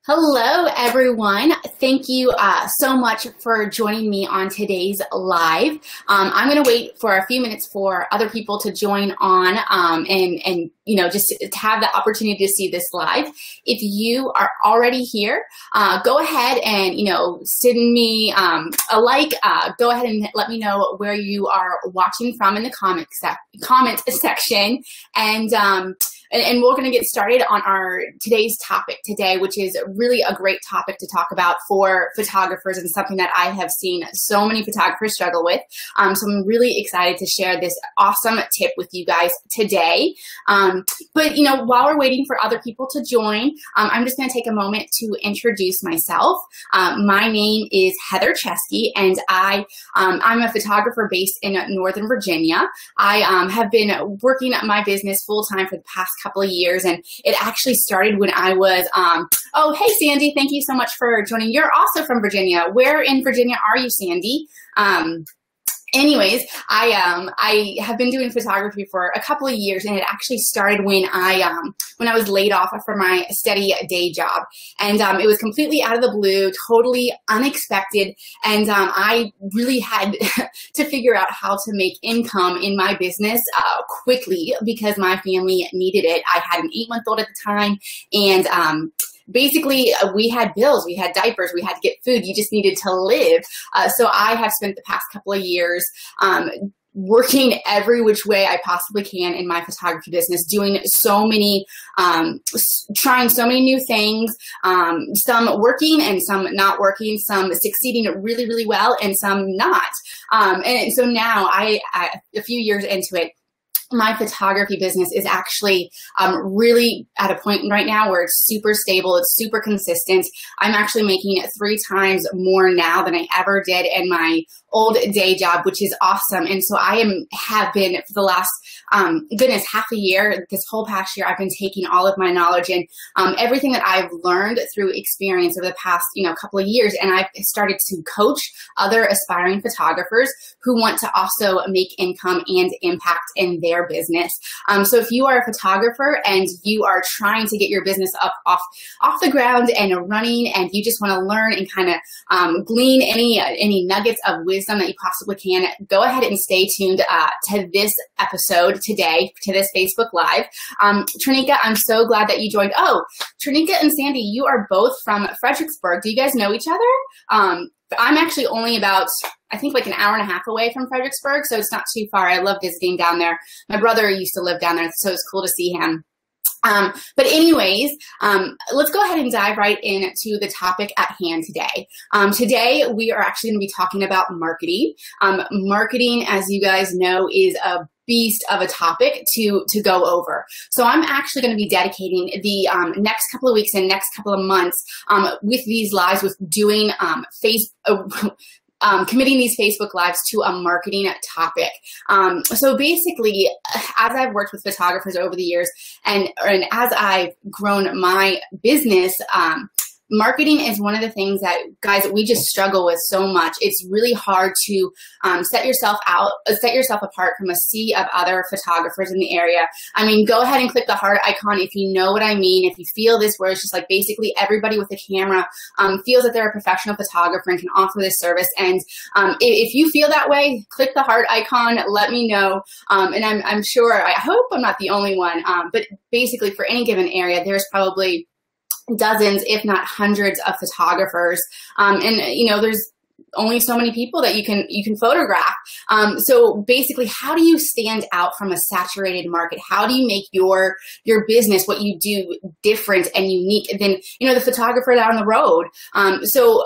Hello, everyone. Thank you so much for joining me on today's live. I'm going to wait for a few minutes for other people to join on and just to have the opportunity to see this live. If you are already here, go ahead and send me a like. Go ahead and let me know where you are watching from in the comment section, and we're going to get started on today's topic today, which is really a great topic to talk about for photographers and something that I have seen so many photographers struggle with. So I'm really excited to share this awesome tip with you guys today. But while we're waiting for other people to join, I'm just going to take a moment to introduce myself. My name is Heather Chesky, and I'm a photographer based in Northern Virginia. I have been working at my business full-time for the past couple of years, and it actually started when I was oh, hey Sandy, thank you so much for joining. You're also from Virginia. Where in Virginia are you, Sandy? Anyways, I have been doing photography for a couple of years, and it actually started when I was laid off from my steady day job, and it was completely out of the blue, totally unexpected, and I really had to figure out how to make income in my business quickly because my family needed it. I had an 8-month-old at the time, and basically, we had bills, we had diapers, we had to get food. You just needed to live. So I have spent the past couple of years working every which way I possibly can in my photography business, doing so many, trying so many new things, some working and some not working, some succeeding really, really well and some not. And so now a few years into it, my photography business is actually really at a point right now where it's super stable, it's super consistent. I'm actually making 3 times more now than I ever did in my old day job, which is awesome. And so I have been for the last, goodness, half a year, this whole past year, I've been taking all of my knowledge and everything that I've learned through experience over the past, couple of years. And I've started to coach other aspiring photographers who want to also make income and impact in their business. So if you are a photographer and you are trying to get your business up off the ground and running, and you just want to learn and kind of glean any nuggets of wisdom that you possibly can, go ahead and stay tuned to this episode today, to this Facebook Live. Trinika, I'm so glad that you joined. Oh, Trinika and Sandy, you are both from Fredericksburg. Do you guys know each other? I'm actually only about, I think, like an hour and a half away from Fredericksburg, so it's not too far. I love visiting down there. My brother used to live down there, so it's cool to see him. But anyways, let's go ahead and dive right into the topic at hand today. Today, we are actually going to be talking about marketing. Marketing, as you guys know, is a beast of a topic to go over. So I'm actually going to be dedicating the next couple of weeks and next couple of months with these lives, with doing committing these Facebook Lives to a marketing topic. So basically, as I've worked with photographers over the years and as I've grown my business, marketing is one of the things that, guys, we just struggle with so much. It's really hard to set yourself apart from a sea of other photographers in the area. I mean, go ahead and click the heart icon if you know what I mean. If you feel this, where it's just like basically everybody with a camera feels that they're a professional photographer and can offer this service. And if you feel that way, click the heart icon. Let me know. And I'm sure, I hope I'm not the only one. But basically, for any given area, there's probably dozens, if not hundreds, of photographers, and there's only so many people that you can photograph. So basically, how do you stand out from a saturated market? How do you make your business, what you do, different and unique than the photographer down the road? So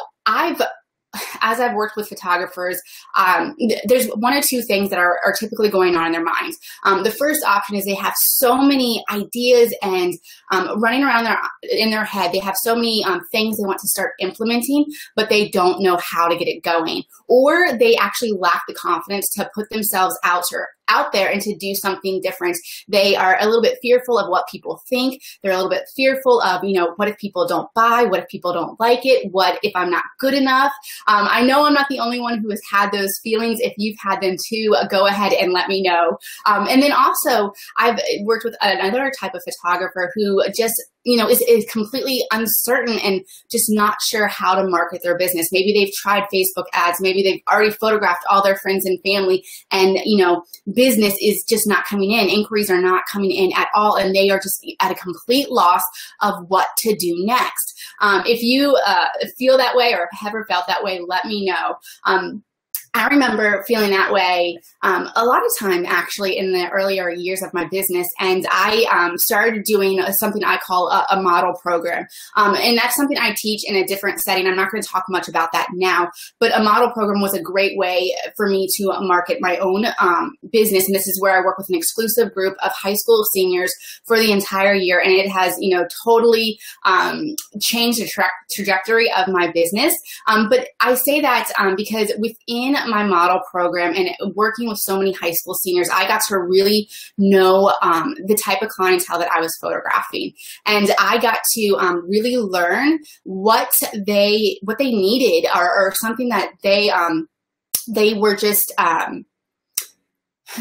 as I've worked with photographers, there's one or two things that are typically going on in their minds. The first option is they have so many ideas and running around in their head. They have so many things they want to start implementing, but they don't know how to get it going. Or they actually lack the confidence to put themselves out there and to do something different. They are a little bit fearful of what people think. They're a little bit fearful of, what if people don't buy? What if people don't like it? What if I'm not good enough? I know I'm not the only one who has had those feelings. If you've had them too, go ahead and let me know. And then also, I've worked with another type of photographer who just is completely uncertain and just not sure how to market their business. Maybe they've tried Facebook ads. Maybe they've already photographed all their friends and family, and, business is just not coming in. Inquiries are not coming in at all, and they are just at a complete loss of what to do next. If you feel that way or have ever felt that way, let me know. I remember feeling that way a lot of time, actually, in the earlier years of my business. And I started doing something I call a model program. And that's something I teach in a different setting. I'm not going to talk much about that now, but a model program was a great way for me to market my own business. And this is where I work with an exclusive group of high school seniors for the entire year. And it has, totally changed the trajectory of my business. But I say that because within my model program and working with so many high school seniors, I got to really know the type of clientele that I was photographing, and I got to really learn what they needed, or something that they were just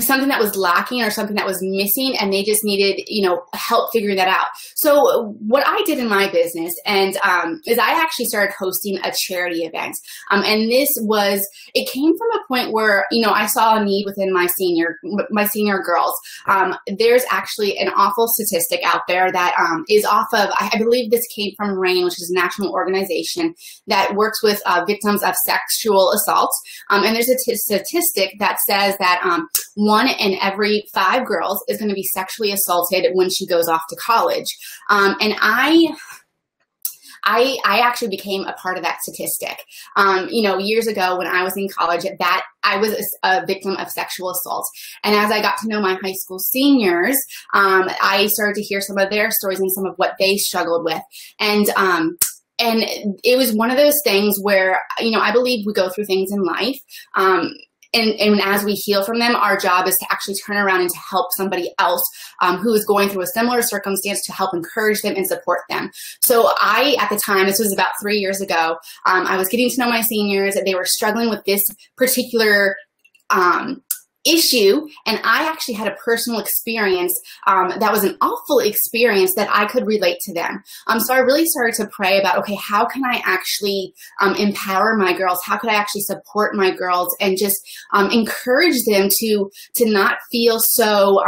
something that was lacking or something that was missing, and they just needed, help figuring that out. So what I did in my business is I actually started hosting a charity event. And it came from a point where, I saw a need within my senior girls. There's actually an awful statistic out there that is off of, I believe this came from RAIN, which is a national organization that works with victims of sexual assault. And there's a statistic that says that 1 in every 5 girls is going to be sexually assaulted when she goes off to college. And I actually became a part of that statistic. Years ago when I was in college, that I was a victim of sexual assault. And as I got to know my high school seniors, I started to hear some of their stories and some of what they struggled with. And it was one of those things where, I believe we go through things in life. And as we heal from them, our job is to actually turn around and to help somebody else who is going through a similar circumstance, to help encourage them and support them. So at the time, this was about 3 years ago, I was getting to know my seniors, and they were struggling with this particular issue, and I actually had a personal experience that was an awful experience that I could relate to them. So I really started to pray about, okay, how can I actually empower my girls? How could I actually support my girls and just encourage them to not feel so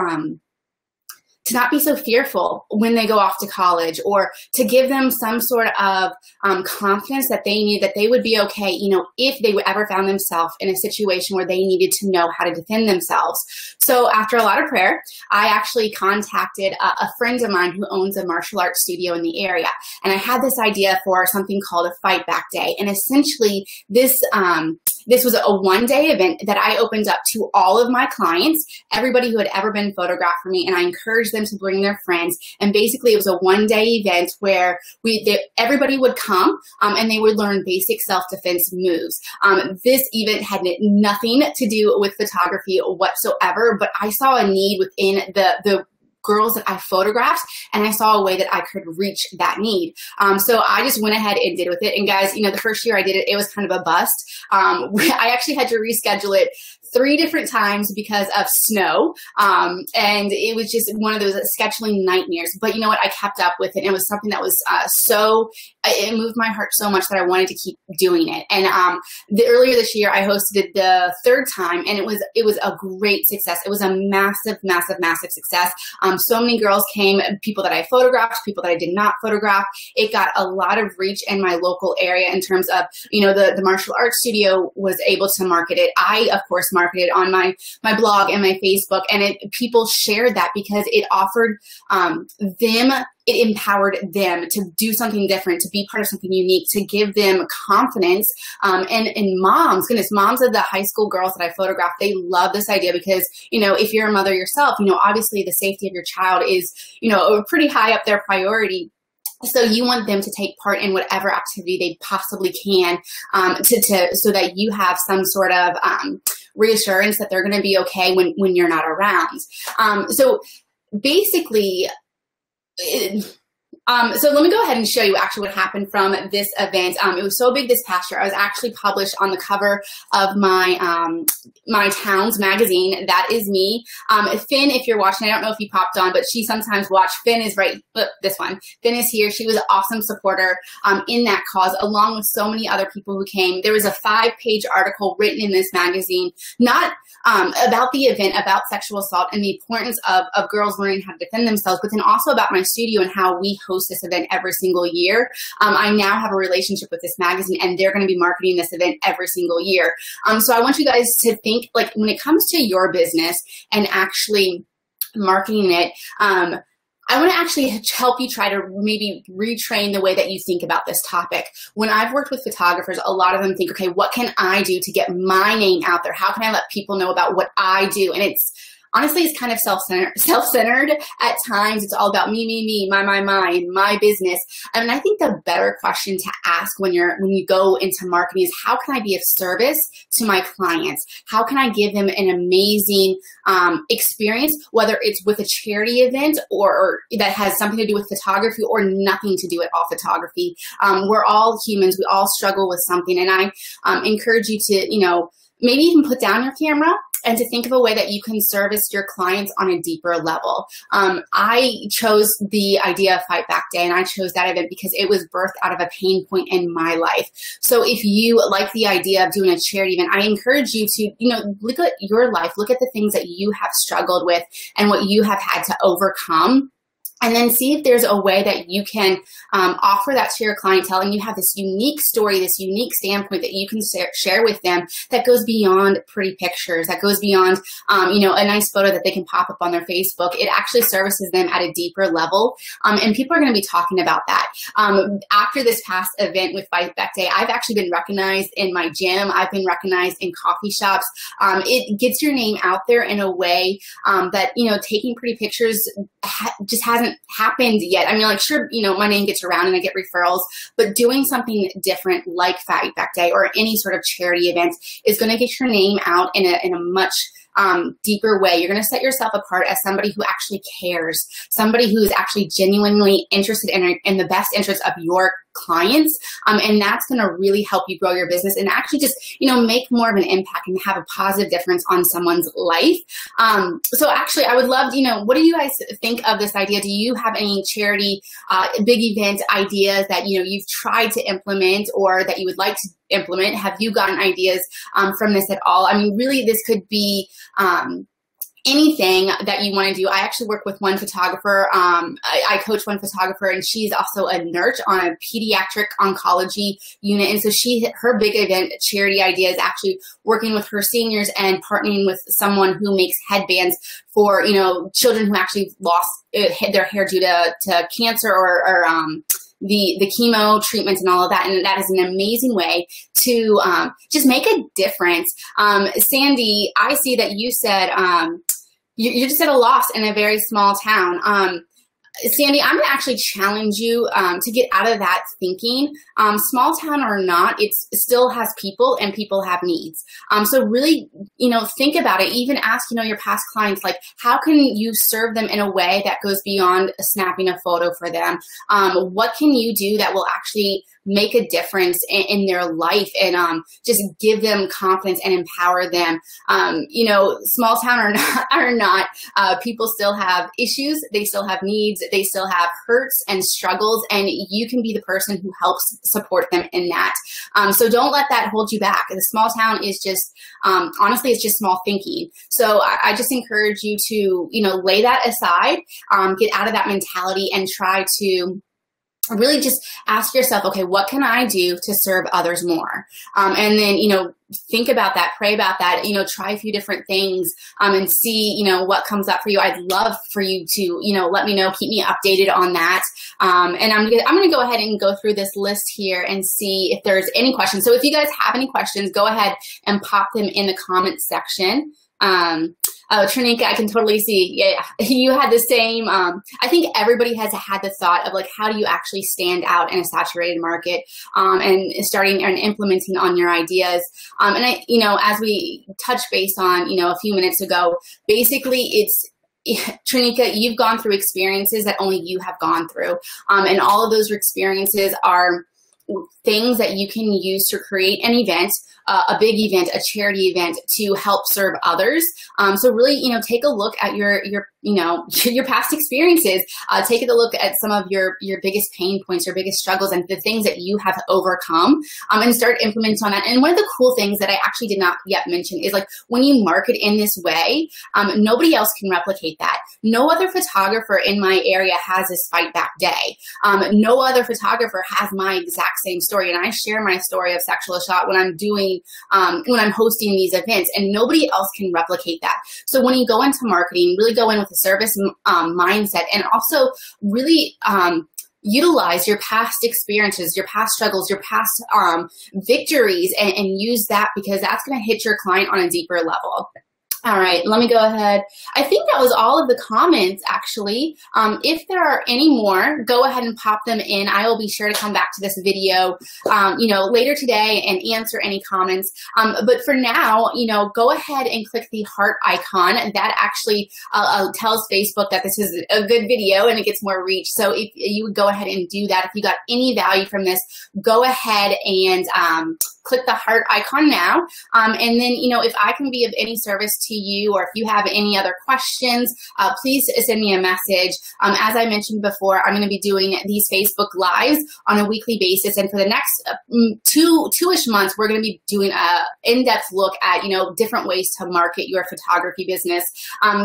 to not be so fearful when they go off to college, or to give them some sort of confidence that they need, that they would be okay, if they ever found themselves in a situation where they needed to know how to defend themselves. So after a lot of prayer, I actually contacted a friend of mine who owns a martial arts studio in the area. And I had this idea for something called a Fight Back Day. And essentially this was a one-day event that I opened up to all of my clients, everybody who had ever been photographed for me, and I encouraged them to bring their friends. And basically, it was a one-day event where everybody would come and they would learn basic self-defense moves. This event had nothing to do with photography whatsoever, but I saw a need within the girls that I photographed, and I saw a way that I could reach that need. So I just went ahead and did with it. And guys, the first year I did it, it was kind of a bust. I actually had to reschedule it 3 different times because of snow. And it was just one of those scheduling nightmares. But you know what? I kept up with it. It was something that was it moved my heart so much that I wanted to keep doing it. And earlier this year, I hosted the 3rd time, and it was a great success. It was a massive, massive, massive success. So many girls came, people that I photographed, people that I did not photograph. It got a lot of reach in my local area in terms of, the martial arts studio was able to market it. I, of course, marketed on my blog and my Facebook, and people shared that because it offered it empowered them to do something different, to be part of something unique, to give them confidence. And moms of the high school girls that I photographed, they love this idea because, if you're a mother yourself, obviously the safety of your child is, a pretty high up their priority. So you want them to take part in whatever activity they possibly can, so that you have some sort of reassurance that they're going to be okay when you're not around. So basically, So let me go ahead and show you actually what happened from this event. It was so big this past year. I was actually published on the cover of my my town's magazine. That is me. Finn, if you're watching, I don't know if you popped on, but she sometimes watched. Finn is right. This one. Finn is here. She was an awesome supporter in that cause, along with so many other people who came. There was a 5-page article written in this magazine, not about the event, about sexual assault and the importance of girls learning how to defend themselves, but then also about my studio and how we host this event every single year. I now have a relationship with this magazine, and they're going to be marketing this event every single year. So I want you guys to think, like, when it comes to your business and actually marketing it, I want to actually help you try to maybe retrain the way that you think about this topic. When I've worked with photographers, a lot of them think, okay, what can I do to get my name out there? How can I let people know about what I do? And honestly, it's kind of self-centered at times. It's all about me, my business. And I think the better question to ask when you go into marketing is, how can I be of service to my clients? How can I give them an amazing experience, whether it's with a charity event or that has something to do with photography or nothing to do with all photography? We're all humans. We all struggle with something. And I encourage you to, maybe even put down your camera and to think of a way that you can service your clients on a deeper level. I chose the idea of Fight Back Day, and I chose that event because it was birthed out of a pain point in my life. So if you like the idea of doing a charity event, I encourage you to, look at your life, look at the things that you have struggled with and what you have had to overcome. And then see if there's a way that you can offer that to your clientele, and you have this unique story, this unique standpoint that you can share with them that goes beyond pretty pictures, that goes beyond, a nice photo that they can pop up on their Facebook. It actually services them at a deeper level, and people are going to be talking about that. After this past event with Fight Back Day, I've actually been recognized in my gym. I've been recognized in coffee shops. It gets your name out there in a way that, taking pretty pictures just hasn't happened yet. I mean, like, sure, my name gets around and I get referrals, but doing something different like Fight Back Day or any sort of charity event is going to get your name out in a much deeper way. You're going to set yourself apart as somebody who actually cares, somebody who is actually genuinely interested in the best interest of your clients. And that's going to really help you grow your business and actually just, make more of an impact and have a positive difference on someone's life. So actually, I would love, what do you guys think of this idea? Do you have any charity, big event ideas that, you've tried to implement or that you would like to implement? Have you gotten ideas from this at all? I mean, really, this could be anything that you want to do. I actually work with one photographer. I coach one photographer, and she's also a nurse on a pediatric oncology unit. And so her big event charity idea is actually working with her seniors and partnering with someone who makes headbands for, children who actually lost their hair due to cancer or the chemo treatments and all of that. And that is an amazing way to just make a difference. Sandy, I see that you said you're just at a loss in a very small town. Sandy, I'm going to actually challenge you to get out of that thinking. Small town or not, it still has people, and people have needs. So really, think about it. Even ask, your past clients, like, how can you serve them in a way that goes beyond snapping a photo for them? What can you do that will actually make a difference in their life and just give them confidence and empower them? Small town or not, people still have issues. They still have needs. They still have hurts and struggles, and you can be the person who helps support them in that. So don't let that hold you back. The small town is just, honestly, it's just small thinking. So I just encourage you to, lay that aside, get out of that mentality and try to really just ask yourself, okay, what can I do to serve others more? And then, think about that, pray about that, try a few different things and see, what comes up for you. I'd love for you to, let me know, keep me updated on that. And I'm going to go ahead and go through this list here and see if there's any questions. So if you guys have any questions, go ahead and pop them in the comments section. Oh, Trinika, I can totally see. Yeah, you had the same. I think everybody has had the thought of, like, how do you actually stand out in a saturated market, and starting and implementing on your ideas. And as we touched base on, a few minutes ago, basically it's Trinika, you've gone through experiences that only you have gone through. And all of those experiences are things that you can use to create an event, a big event, a charity event, to help serve others. So really, take a look at your your past experiences. Take a look at some of your biggest pain points, your biggest struggles, and the things that you have overcome, and start implementing on that. And one of the cool things that I actually did not yet mention is, like, when you market in this way, nobody else can replicate that. No other photographer in my area has this fight back day. No other photographer has my exact same story. And I share my story of sexual assault when I'm doing, when I'm hosting these events, and nobody else can replicate that. So when you go into marketing, really go in with a service mindset, and also really utilize your past experiences, your past struggles, your past victories, and use that, because that's going to hit your client on a deeper level. All right, let me go ahead. I think that was all of the comments, actually. If there are any more, go ahead and pop them in. I will be sure to come back to this video, later today and answer any comments. But for now, go ahead and click the heart icon. That actually tells Facebook that this is a good video and it gets more reach. So if you would go ahead and do that, if you got any value from this, go ahead and click the heart icon now. And then, if I can be of any service to you, or if you have any other questions, please send me a message. As I mentioned before, I'm going to be doing these Facebook Lives on a weekly basis. And for the next two-ish months, we're going to be doing an in-depth look at, different ways to market your photography business.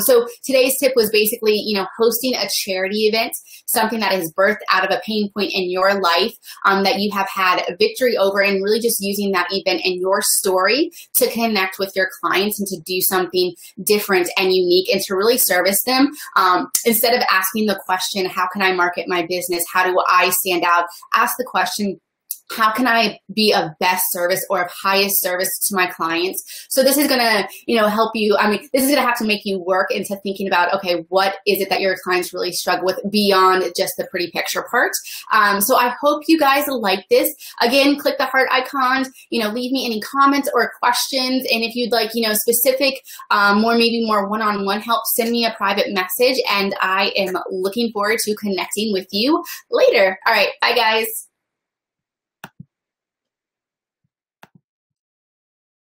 So today's tip was basically, hosting a charity event, something that is birthed out of a pain point in your life that you have had a victory over, and really just using that event and your story to connect with your clients and to do something different and unique, and to really service them. Instead of asking the question, how can I market my business? How do I stand out? Ask the question, how can I be of best service or of highest service to my clients? So this is going to, help you. I mean, this is going to have to make you work into thinking about, okay, what is it that your clients really struggle with beyond just the pretty picture part? So I hope you guys like this. Again, click the heart icon, leave me any comments or questions. And if you'd like, specific, maybe more one-on-one help, send me a private message, and I am looking forward to connecting with you later. All right. Bye, guys.